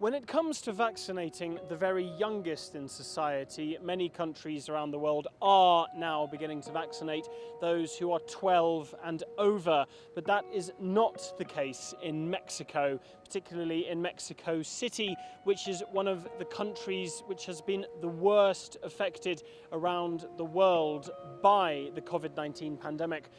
When it comes to vaccinating the very youngest in society, many countries around the world are now beginning to vaccinate those who are 12 and over, but that is not the case in Mexico, particularly in Mexico City, which is one of the countries which has been the worst affected around the world by the COVID-19 pandemic.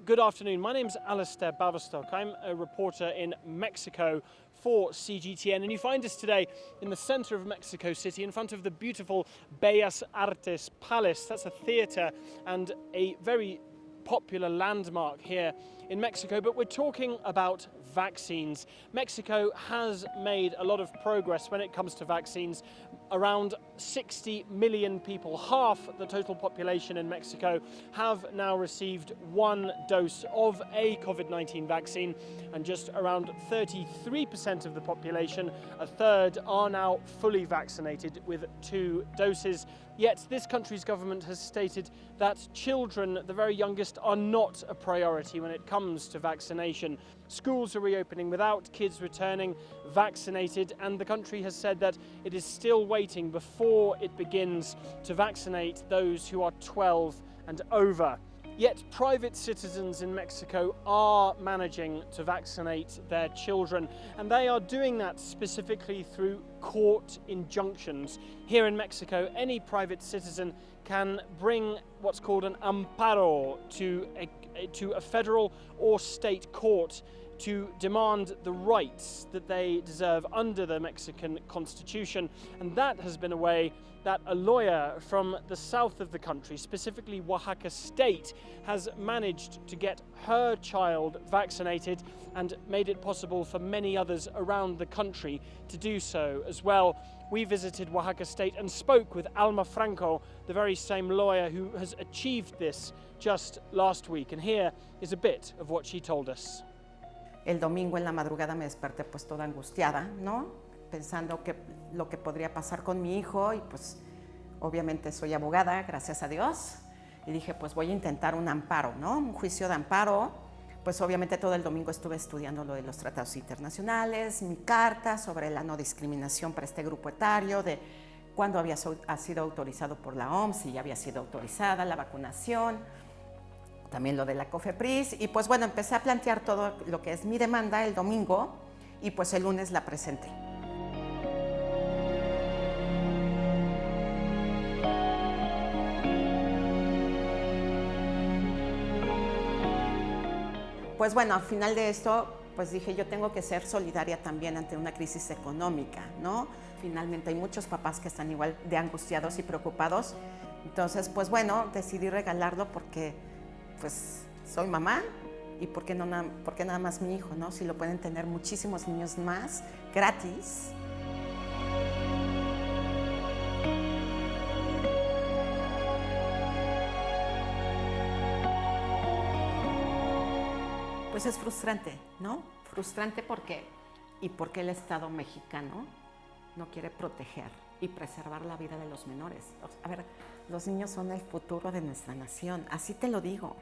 Good afternoon, my name's Alasdair Baverstock. I'm a reporter in Mexico for CGTN, and you find us today in the center of Mexico City in front of the beautiful Bellas Artes Palace. That's a theater and a very popular landmark here in Mexico, but we're talking about vaccines. Mexico has made a lot of progress when it comes to vaccines. Around 60 million people, half the total population in Mexico, have now received one dose of a COVID-19 vaccine, and just around 33% of the population, a third, are now fully vaccinated with 2 doses. Yet this country's government has stated that children, the very youngest, are not a priority when it comes to vaccination. Schools are reopening without kids returning vaccinated, and the country has said that it is still waiting before it begins to vaccinate those who are 12 and over. Yet private citizens in Mexico are managing to vaccinate their children, and they are doing that specifically through court injunctions. Here in Mexico, any private citizen can bring what's called an amparo to a federal or state court to demand the rights that they deserve under the Mexican Constitution. And that has been a way that a lawyer from the south of the country, specifically Oaxaca State, has managed to get her child vaccinated and made it possible for many others around the country to do so as well. We visited Oaxaca State and spoke with Alma Franco, the very same lawyer who has achieved this just last week. And here is a bit of what she told us. El domingo en la madrugada me desperté pues toda angustiada, ¿no? Pensando que lo que podría pasar con mi hijo, y pues obviamente soy abogada, gracias a Dios, y dije pues voy a intentar un amparo, ¿no? Un juicio de amparo. Pues obviamente todo el domingo estuve estudiando lo de los tratados internacionales, mi carta sobre la no discriminación para este grupo etario, de cuándo ha sido autorizado por la OMS, y ya había sido autorizada la vacunación, también lo de la COFEPRIS, y pues bueno, empecé a plantear todo lo que es mi demanda el domingo, y pues el lunes la presenté. Pues bueno, al final de esto, pues dije, yo tengo que ser solidaria también ante una crisis económica, ¿no? Finalmente hay muchos papás que están igual de angustiados y preocupados. Entonces, pues bueno, decidí regalarlo porque pues soy mamá, y ¿por qué nada más mi hijo, no? Si lo pueden tener muchísimos niños más, gratis. Pues es frustrante, ¿no? Frustrante porque el Estado mexicano no quiere proteger y preservar la vida de los menores. A ver, los niños son el futuro de nuestra nación, así te lo digo.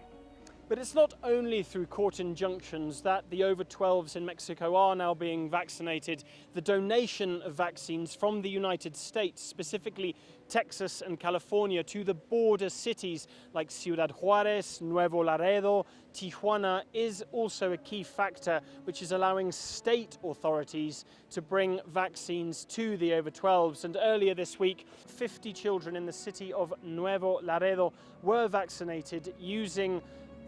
But it's not only through court injunctions that the over 12s in Mexico are now being vaccinated. The donation of vaccines from the United States, specifically Texas and California, to the border cities like Ciudad Juárez, Nuevo Laredo, Tijuana, is also a key factor which is allowing state authorities to bring vaccines to the over 12s. And earlier this week, 50 children in the city of Nuevo Laredo were vaccinated using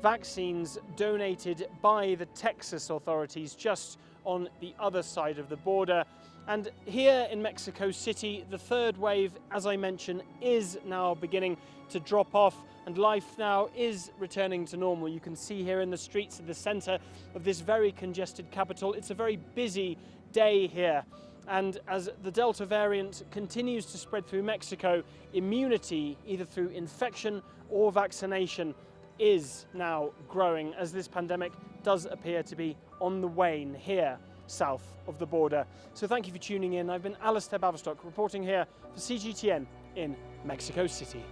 vaccines donated by the Texas authorities just on the other side of the border. And here in Mexico City, the third wave, as I mentioned, is now beginning to drop off, and life now is returning to normal. You can see here in the streets at the center of this very congested capital, it's a very busy day here. And as the Delta variant continues to spread through Mexico, immunity, either through infection or vaccination, is now growing, as this pandemic does appear to be on the wane here south of the border. So thank you for tuning in. I've been Alasdair Baverstock reporting here for CGTN in Mexico City.